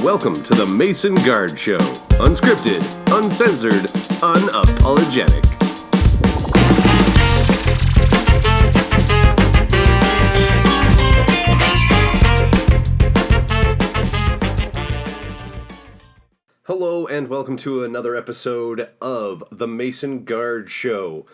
Welcome to the Mason Guard Show. Unscripted, uncensored, unapologetic. Hello and welcome to another episode of the Mason Guard Show.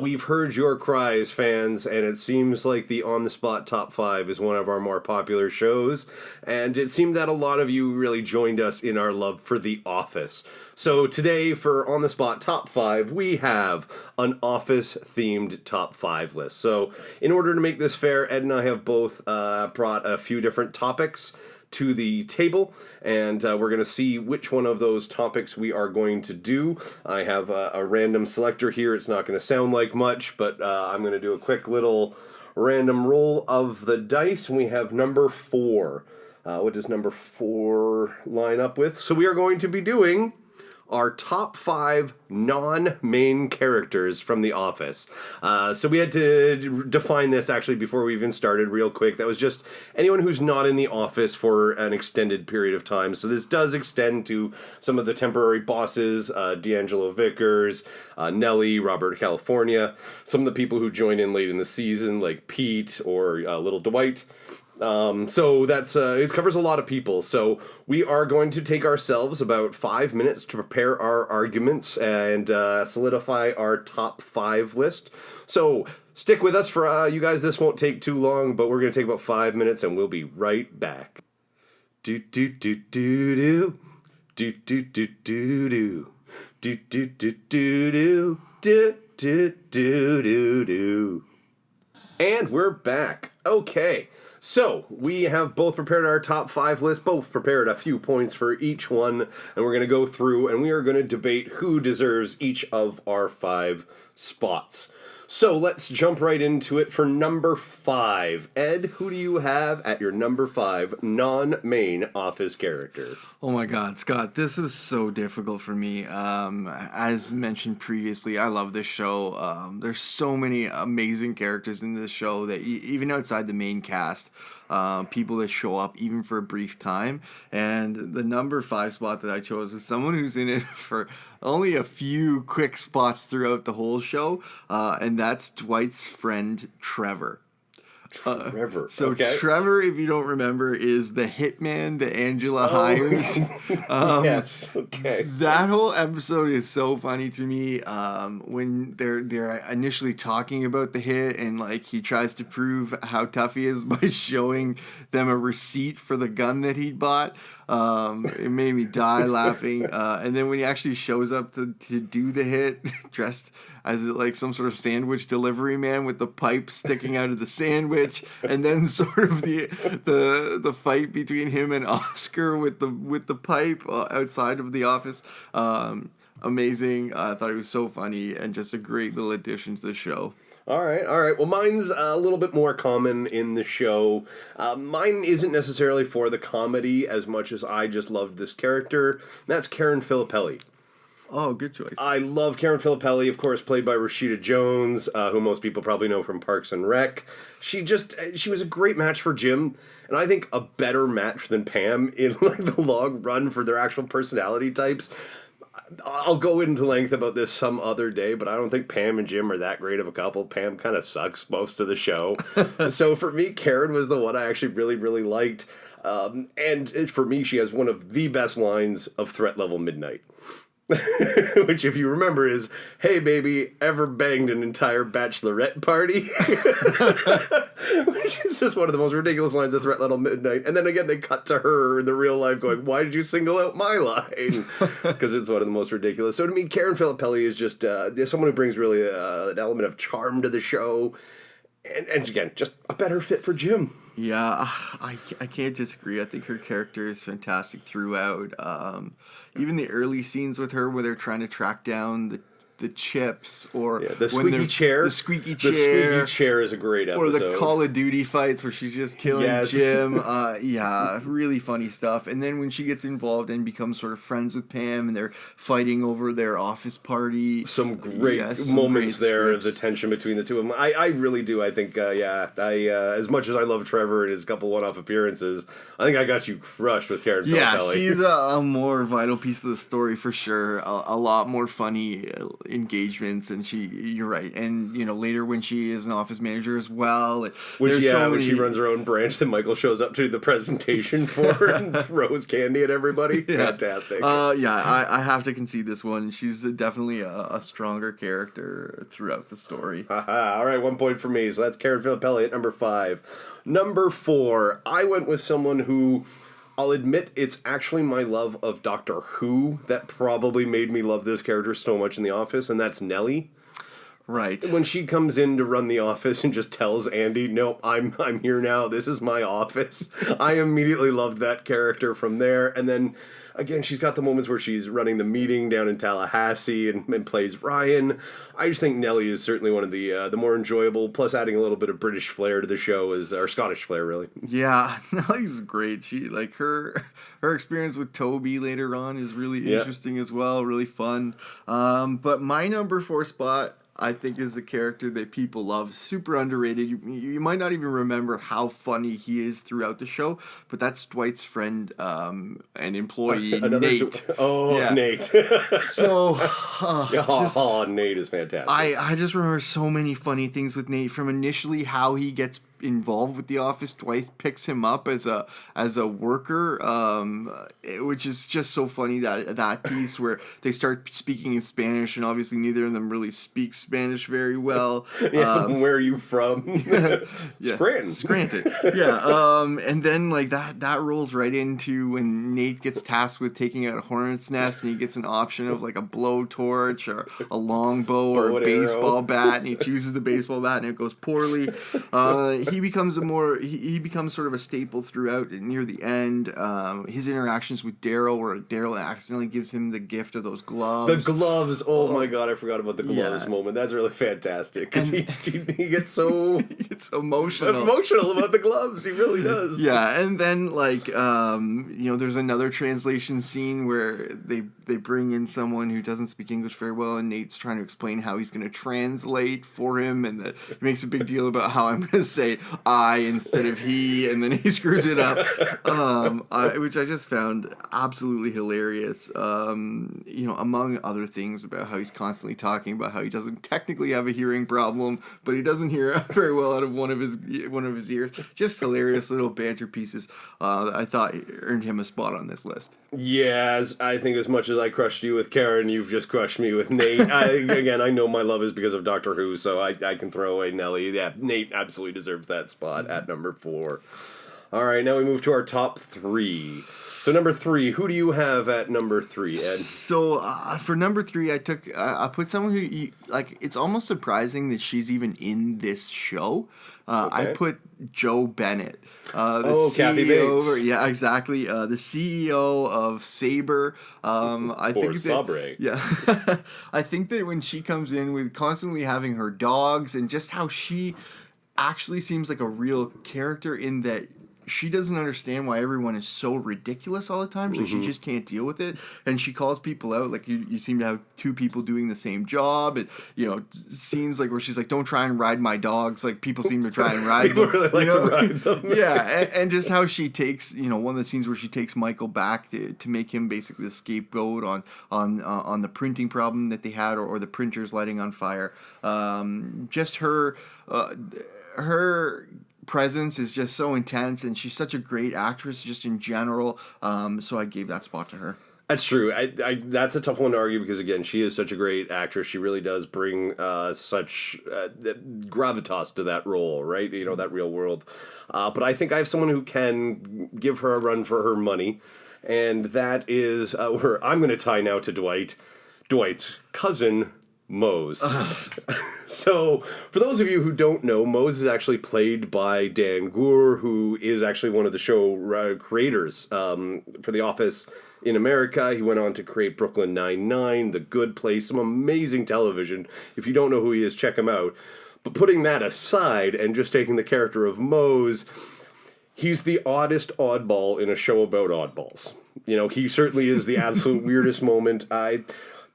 We've heard your cries, fans, and it seems like the On the Spot Top 5 is one of our more popular shows, and it seemed that a lot of you really joined us in our love for The Office. So today, for On the Spot Top 5, we have an Office-themed Top 5 list. So in order to make this fair, Ed and I have both brought a few different topics to the table, and we're going to see which one of those topics we are going to do. I have a random selector here. It's not going to sound like much, but I'm going to do a quick little random roll of the dice, and we have number 4. What does number 4 line up with? So we are going to be doing our top 5 non-main characters from The Office. So we had to define this actually before we even started real quick. That was just anyone who's not in The Office for an extended period of time. So this does extend to some of the temporary bosses, D'Angelo Vickers, Nellie, Robert California, some of the people who joined in late in the season like Pete or Little Dwight. So that's it covers a lot of people. So we are going to take ourselves about 5 minutes to prepare our arguments and solidify our top 5 list. So stick with us for you guys. This won't take too long, but we're going to take about 5 minutes and we'll be right back. Do do do do do do do do do do do do do do do do do do. And we're back. Okay. So, we have both prepared our top 5 list, both prepared a few points for each one, and we're going to go through and we are going to debate who deserves each of our 5 spots. So, let's jump right into it for number 5. Ed, who do you have at your number 5 non-main Office character? Oh my God, Scott, this was so difficult for me. As mentioned previously, I love this show. There's so many amazing characters in this show that even outside the main cast, people that show up even for a brief time. And the number 5 spot that I chose was someone who's in it for only a few quick spots throughout the whole show, and that's Dwight's friend, Trevor. Trevor. So okay. Trevor, if you don't remember, is the hitman that Angela hires. Yes. Okay. That whole episode is so funny to me. When they're initially talking about the hit, and like he tries to prove how tough he is by showing them a receipt for the gun that he'd bought. It made me die laughing. And then when he actually shows up to do the hit, dressed as like some sort of sandwich delivery man with the pipe sticking out of the sandwich, and then sort of the fight between him and Oscar with the pipe outside of the office. Amazing. I thought it was so funny and just a great little addition to the show. All right. Well, mine's a little bit more common in the show. Mine isn't necessarily for the comedy as much as I just loved this character. That's Karen Filippelli. Oh, good choice. I love Karen Filippelli, of course, played by Rashida Jones, who most people probably know from Parks and Rec. She was a great match for Jim, and I think a better match than Pam in like the long run for their actual personality types. I'll go into length about this some other day, but I don't think Pam and Jim are that great of a couple. Pam kind of sucks most of the show. So for me, Karen was the one I actually really, really liked. And for me, she has one of the best lines of Threat Level Midnight. Which, if you remember, is, "Hey, baby, ever banged an entire bachelorette party?" Which is just one of the most ridiculous lines of Threat Level Midnight. And then again, they cut to her in the real life going, "Why did you single out my line?" Because it's one of the most ridiculous. So to me, Karen Filippelli is just someone who brings really an element of charm to the show. And again, just a better fit for Jim. Yeah, I can't disagree. I think her character is fantastic throughout. Even the early scenes with her where they're trying to track down the the chips, or the squeaky chair. The squeaky chair. The squeaky chair is a great episode. Or the Call of Duty fights where she's just killing Jim. Really funny stuff. And then when she gets involved and becomes sort of friends with Pam, and they're fighting over their office party. Some great moments there of the tension between the two of them. I really do. I think, as much as I love Trevor and his couple one-off appearances, I think I got you crushed with Karen Filippelli. Yeah, she's a more vital piece of the story for sure. A lot more funny engagements, and you're right. And later when she is an office manager as well. When she runs her own branch, then Michael shows up to the presentation for her and throws candy at everybody. Yeah. Fantastic. I have to concede this one. She's definitely a stronger character throughout the story. All right, 1 point for me. So that's Karen Filippelli at number 5. Number 4, I went with someone who, I'll admit, it's actually my love of Doctor Who that probably made me love this character so much in The Office, and that's Nellie. Right. When she comes in to run the office and just tells Andy, "Nope, I'm here now. This is my office." I immediately loved that character from there. And then again, she's got the moments where she's running the meeting down in Tallahassee and plays Ryan. I just think Nellie is certainly one of the more enjoyable, plus adding a little bit of British flair to the show, or Scottish flair, really. Yeah, Nellie's great. She her experience with Toby later on is really interesting as well, really fun. But my number 4 spot, I think, is a character that people love. Super underrated. You might not even remember how funny he is throughout the show, but that's Dwight's friend and employee, Nate. Nate. So, Nate is fantastic. I just remember so many funny things with Nate, from initially how he gets involved with the office. Dwight picks him up as a worker, which is just so funny, that piece where they start speaking in Spanish, and obviously neither of them really speak Spanish very well. So where are you from? Scranton. Yeah. And then that rolls right into when Nate gets tasked with taking out a hornet's nest, and he gets an option of a blowtorch or a longbow or a baseball bat, and he chooses the baseball bat, and it goes poorly. He becomes sort of a staple throughout near the end. His interactions with Daryl, where Daryl accidentally gives him the gift of those gloves. The gloves! Oh my god, I forgot about the gloves moment. That's really fantastic, because he gets so emotional about the gloves. He really does. Yeah, and then there's another translation scene where they bring in someone who doesn't speak English very well, and Nate's trying to explain how he's going to translate for him, and he makes a big deal about how I'm going to say I instead of he, and then he screws it up, which I just found absolutely hilarious. Among other things, about how he's constantly talking about how he doesn't technically have a hearing problem, but he doesn't hear very well out of one of his ears. Just hilarious little banter pieces that I thought earned him a spot on this list. Yeah, I think as much as I crushed you with Karen, you've just crushed me with Nate. I know my love is because of Doctor Who, so I can throw away Nellie. Yeah, Nate absolutely deserves that spot at number 4. All right, now we move to our top 3. So number 3, who do you have at number 3, Ed? So for number 3, I put someone who it's almost surprising that she's even in this show. I put Jo Bennett, the Kathy CEO. Bates. Yeah, exactly. The CEO of Sabre. Sabre. Yeah, I think that when she comes in with constantly having her dogs, and just how she actually seems like a real character, in that she doesn't understand why everyone is so ridiculous all the time. So she just can't deal with it, and she calls people out. Like, you seem to have 2 people doing the same job, and scenes where she's like, "Don't try and ride my dogs." Like, people seem to try and ride people them. really like to ride them. Yeah, and just how she takes one of the scenes where she takes Michael back to make him basically the scapegoat on the printing problem that they had, or the printers lighting on fire. Just her presence is just so intense, and she's such a great actress just in general. So I gave that spot to her. That's true. That's a tough one to argue, because again, she is such a great actress. She really does bring such gravitas to that role, right? That real world. But I think I have someone who can give her a run for her money, and that is I'm going to tie now to Dwight's cousin, Mose. So, for those of you who don't know, Mose is actually played by Dan Goor, who is actually one of the show creators for The Office in America. He went on to create Brooklyn Nine-Nine, The Good Place, some amazing television. If you don't know who he is, check him out. But putting that aside and just taking the character of Mose, he's the oddest oddball in a show about oddballs. You know, he certainly is the absolute weirdest moment.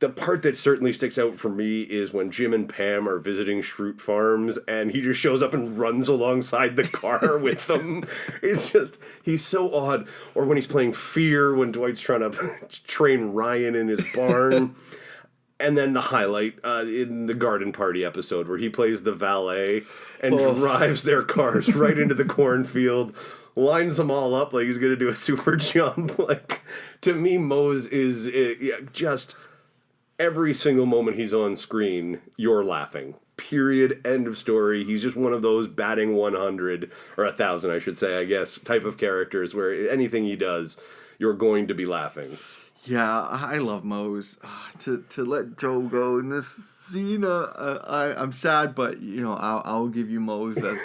The part that certainly sticks out for me is when Jim and Pam are visiting Schrute Farms and he just shows up and runs alongside the car with them. It's just, he's so odd. Or when he's playing Fear, when Dwight's trying to train Ryan in his barn. And then the highlight in the Garden Party episode where he plays the valet and drives their cars right into the cornfield, lines them all up like he's going to do a super jump. Like, to me, Mose is just... Every single moment he's on screen, you're laughing. Period. End of story. He's just one of those batting 100, or 1,000, I should say, I guess, type of characters where anything he does, you're going to be laughing. Yeah, I love Mose. To let Joe go in this scene, I'm sad, but you know I'll give you Mose. As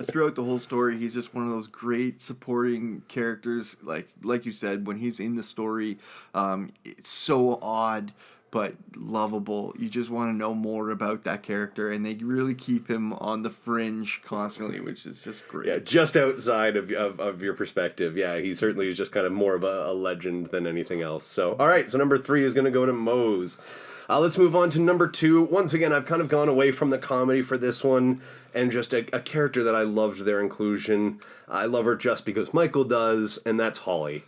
throughout the whole story, he's just one of those great supporting characters. Like you said, when he's in the story, it's so odd but lovable. You just want to know more about that character, and they really keep him on the fringe constantly, which is just great. Yeah, just outside of your perspective. Yeah, he certainly is just kind of more of a legend than anything else. So, all right, so number 3 is going to go to Mose. Let's move on to number 2. Once again, I've kind of gone away from the comedy for this one, and just a character that I loved their inclusion. I love her just because Michael does, and that's Holly.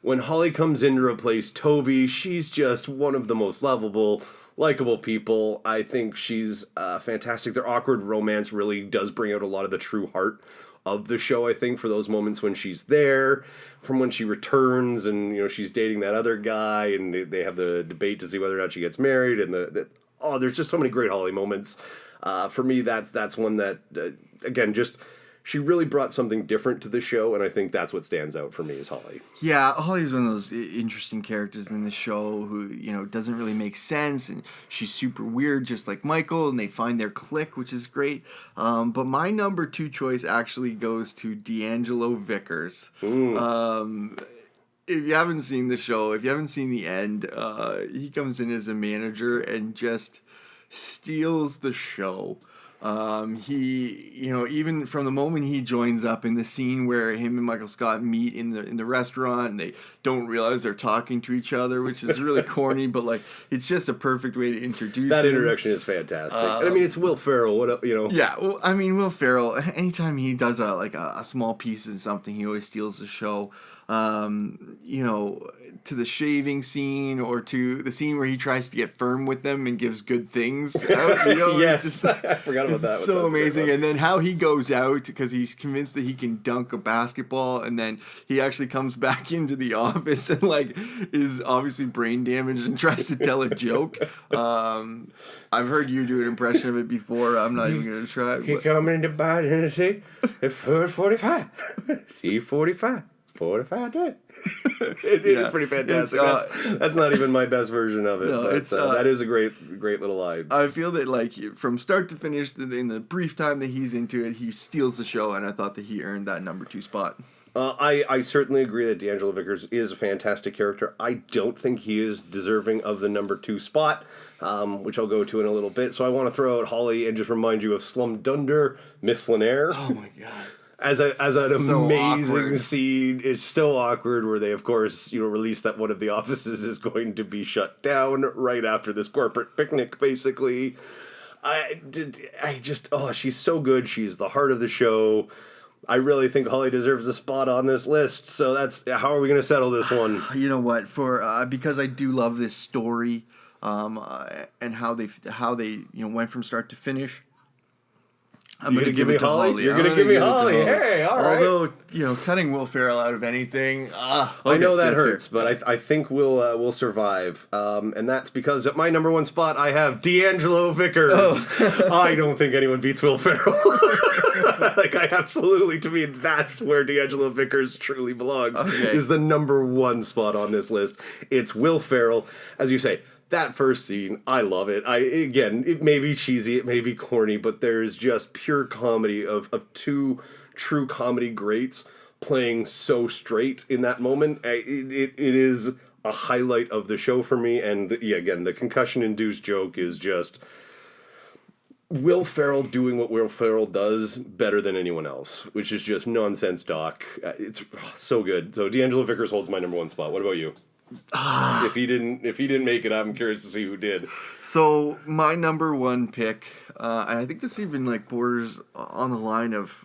When Holly comes in to replace Toby, she's just one of the most lovable, likable people. I think she's fantastic. Their awkward romance really does bring out a lot of the true heart of the show, I think, for those moments when she's there, from when she returns and, you know, she's dating that other guy and they have the debate to see whether or not she gets married. And there's just so many great Holly moments. For me, that's one that, again, just... She really brought something different to the show, and I think that's what stands out for me is Holly. Yeah, Holly's one of those interesting characters in the show who, you know, doesn't really make sense, and she's super weird, just like Michael, and they find their clique, which is great. But my number 2 choice actually goes to D'Angelo Vickers. If you haven't seen the show, if you haven't seen the end, he comes in as a manager and just steals the show. He, you know, even from the moment he joins up in the scene where him and Michael Scott meet in the restaurant and they don't realize they're talking to each other, which is really corny, but like it's just a perfect way to introduce that him. Introduction is fantastic. And I mean, it's Will Ferrell. What you know? Yeah, well, I mean, Will Ferrell. Anytime he does a small piece in something, he always steals the show. You know, to the shaving scene or to the scene where he tries to get firm with them and gives good things out, you know? Yes, I forgot about that. It's so amazing. And then how he goes out because he's convinced that he can dunk a basketball, and then he actually comes back into the office and like is obviously brain damaged and tries to tell a joke. I've heard you do an impression of it before. I'm not even going to try it. He coming into bed and see at 45. See 45. 45 dead. It is pretty fantastic. That's not even my best version of it. No, that is a great little line. I feel that like from start to finish, in the brief time that he's into it, he steals the show, and I thought that he earned that number 2 spot. I certainly agree that D'Angelo Vickers is a fantastic character. I don't think he is deserving of the number 2 spot, which I'll go to in a little bit. So I want to throw out Holly and just remind you of Slum Dunder Mifflinaire. Oh my god. As an amazing awkward scene. It's so awkward where they, of course, you know, release that one of the offices is going to be shut down right after this corporate picnic, basically. She's so good. She's the heart of the show. I really think Holly deserves a spot on this list. So how are we going to settle this one? You know what? Because I do love this story, and how they went from start to finish. I'm going to give me Holly. You're going to give me Holly. Hey, all right. Although, you know, cutting Will Ferrell out of anything, I know that hurts, but I think we'll survive. And that's because at my number 1 spot, I have D'Angelo Vickers. Oh. I don't think anyone beats Will Ferrell. To me, that's where D'Angelo Vickers truly belongs. Okay. Is the number 1 spot on this list. It's Will Ferrell. As you say, that first scene, I love it. It may be cheesy, it may be corny, but there's just pure comedy of two true comedy greats playing so straight in that moment. It is a highlight of the show for me, and again, the concussion-induced joke is just Will Ferrell doing what Will Ferrell does better than anyone else, which is just nonsense, Doc. It's so good. So D'Angelo Vickers holds my number one spot. What about you? If he didn't make it, I'm curious to see who did. So my number one pick, and I think this even like borders on the line of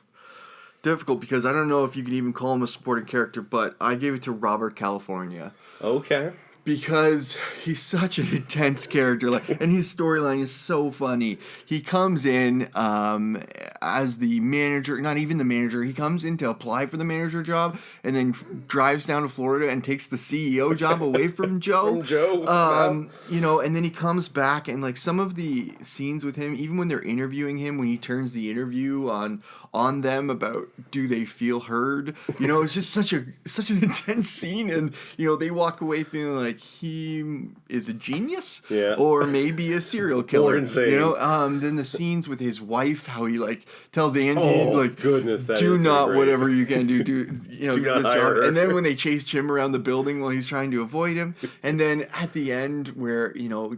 difficult because I don't know if you can even call him a supporting character, but I gave it to Robert California. Okay. Because he's such an intense character, and his storyline is so funny. He comes in as the manager, not even the manager. He comes in to apply for the manager job, and then drives down to Florida and takes the CEO job away from Joe. From Joe, and then he comes back, and like some of the scenes with him, even when they're interviewing him, when he turns the interview on them about do they feel heard, it's just such an intense scene, and they walk away feeling like he is a genius, or maybe a serial killer. Or insane. Then the scenes with his wife, how he like tells Andy, goodness, that do not great. Whatever you can do do get not this hire job. her. And then when they chase Jim around the building while he's trying to avoid him, and then at the end where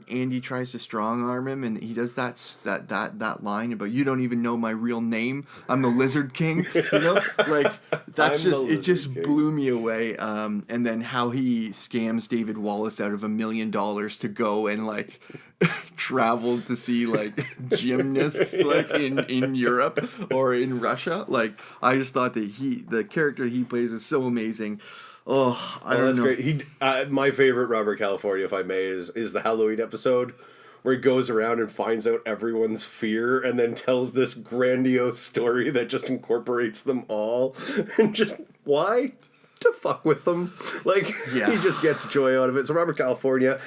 Andy tries to strong arm him, and he does that line about you don't even know my real name. I'm the Lizard King. That's just blew me away. And then how he scams David Wallace out of $1 million to go and like travel to see like gymnasts in Europe or in Russia. Like I just thought that the character he plays is so amazing. I don't know. Great. My favorite Robert California, if I may, is the Halloween episode where he goes around and finds out everyone's fear and then tells this grandiose story that just incorporates them all. And just why? To fuck with them. He just gets joy out of it. So Robert California,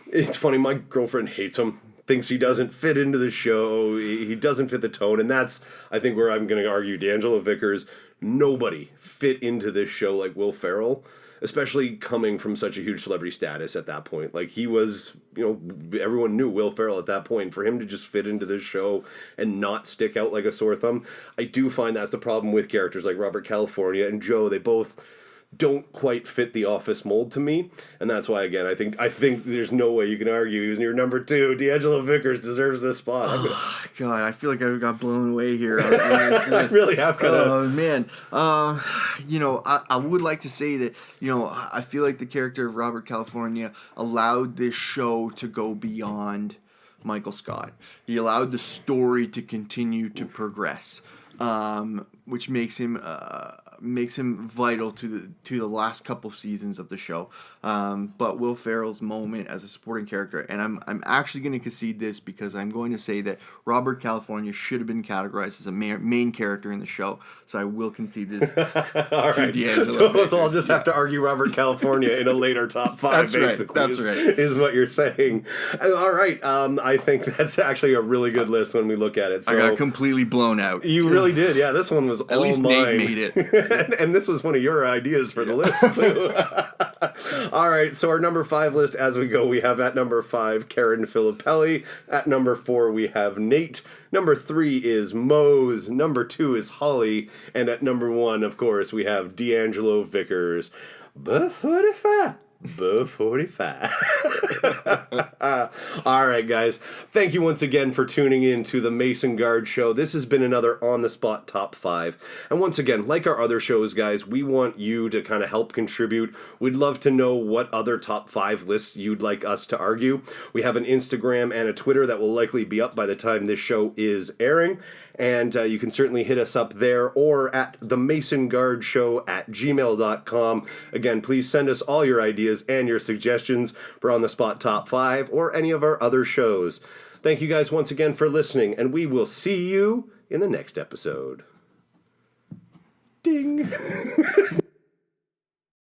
it's funny, my girlfriend hates him, thinks he doesn't fit into the show, he doesn't fit the tone, and that's, I think, where I'm going to argue D'Angelo Vickers. Nobody fit into this show like Will Ferrell, especially coming from such a huge celebrity status at that point. Like, he was, everyone knew Will Ferrell at that point. For him to just fit into this show and not stick out like a sore thumb, I do find that's the problem with characters like Robert California and Joe. They both don't quite fit the Office mold to me, and that's why, again, I think there's no way you can argue he was your number two. D'Angelo Vickers deserves this spot. God, I feel like I got blown away here on this list. I really have kind of. Oh man, I would like to say that I feel like the character of Robert California allowed this show to go beyond Michael Scott. He allowed the story to continue to progress, which makes him vital to the last couple seasons of the show. But Will Ferrell's moment as a supporting character, and I'm actually going to concede this because I'm going to say that Robert California should have been categorized as a main character in the show. So I will concede this. All right. So I'll just have to argue Robert California in a later top five. That's basically, right. That's right. Is what you're saying. All right. I think that's actually a really good list when we look at it. So I got completely blown out. You really did. Yeah, this one was at all least mine. Nate made it. And this was one of your ideas for the list, too. All right, so our number 5 list, as we go, we have at number 5, Karen Filippelli. At number 4, we have Nate. Number 3 is Mose. Number 2 is Holly. And at number 1, of course, we have D'Angelo Vickers. But 45. But 45. All right, guys. Thank you once again for tuning in to the Mason Guard Show. This has been another on-the-spot top 5. And once again, like our other shows, guys, we want you to kind of help contribute. We'd love to know what other top 5 lists you'd like us to argue. We have an Instagram and a Twitter that will likely be up by the time this show is airing. And you can certainly hit us up there or at themasonguardshow@gmail.com. Again, please send us all your ideas and your suggestions for On the Spot Top 5 or any of our other shows. Thank you guys once again for listening, and we will see you in the next episode. Ding!